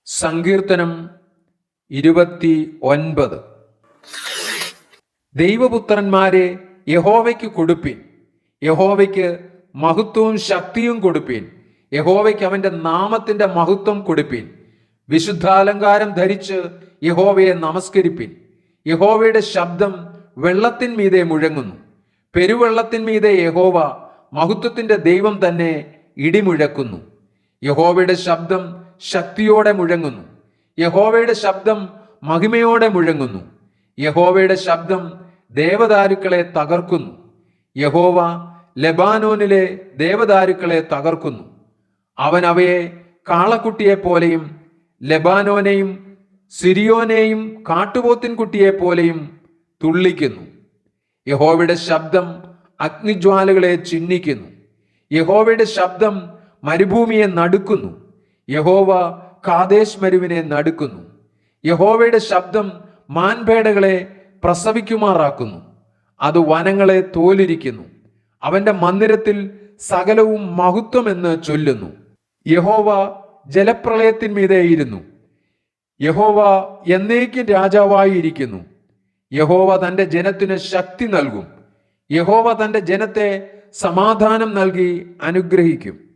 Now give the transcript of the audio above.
സങ്കീർത്തനം 29. ദൈവപുത്രന്മാരെ യഹോവയ്ക്ക് കൊടുപ്പിൻ, യഹോവയ്ക്ക് മഹത്വവും ശക്തിയും കൊടുപ്പിൻ, യഹോവയ്ക്ക് അവന്റെ നാമത്തിന്റെ മഹത്വം കൊടുപ്പിൻ. വിശുദ്ധാലങ്കാരം ധരിച്ച് യഹോവയെ നമസ്കരിപ്പിൻ. യഹോവയുടെ ശബ്ദം വെള്ളത്തിന്മീതെ മുഴങ്ങുന്നു. പെരുവെള്ളത്തിന്മീതെ യഹോവ മഹത്വത്തിന്റെ ദൈവം തന്നെ ഇടിമുഴക്കുന്നു. യഹോവയുടെ ശബ്ദം ശക്തിയോടെ മുഴങ്ങുന്നു. യഹോവയുടെ ശബ്ദം മഹിമയോടെ മുഴങ്ങുന്നു. യഹോവയുടെ ശബ്ദം ദേവദാരുക്കളെ തകർക്കുന്നു. യഹോവ ലെബാനോനിലെ ദേവദാരുക്കളെ തകർക്കുന്നു. അവൻ അവയെ കാളക്കുട്ടിയെ പോലെയും ലെബാനോനെയും സിരിയോനെയും കാട്ടുപോത്തിൻകുട്ടിയെ പോലെയും തുള്ളിക്കുന്നു. യഹോവയുടെ ശബ്ദം അഗ്നിജ്വാലകളെ ചിഹ്നിക്കുന്നു. യഹോവയുടെ ശബ്ദം മരുഭൂമിയെ നടുക്കുന്നു. യഹോവ കാദേശ് മരുവിനെ നടുക്കുന്നു. യഹോവയുടെ ശബ്ദം മാൻപേടകളെ പ്രസവിക്കുമാറാക്കുന്നു. അത് വനങ്ങളെ തോലിരിക്കുന്നു. അവന്റെ മന്ദിരത്തിൽ സകലവും മഹത്വമെന്ന് ചൊല്ലുന്നു. യഹോവ ജലപ്രളയത്തിന്മീതെ ഇരുന്നു. യഹോവ എന്നേക്കും രാജാവായിരിക്കുന്നു. യഹോവ തന്റെ ജനത്തിന് ശക്തി നൽകും. യഹോവ തന്റെ ജനത്തെ സമാധാനം നൽകി അനുഗ്രഹിക്കും.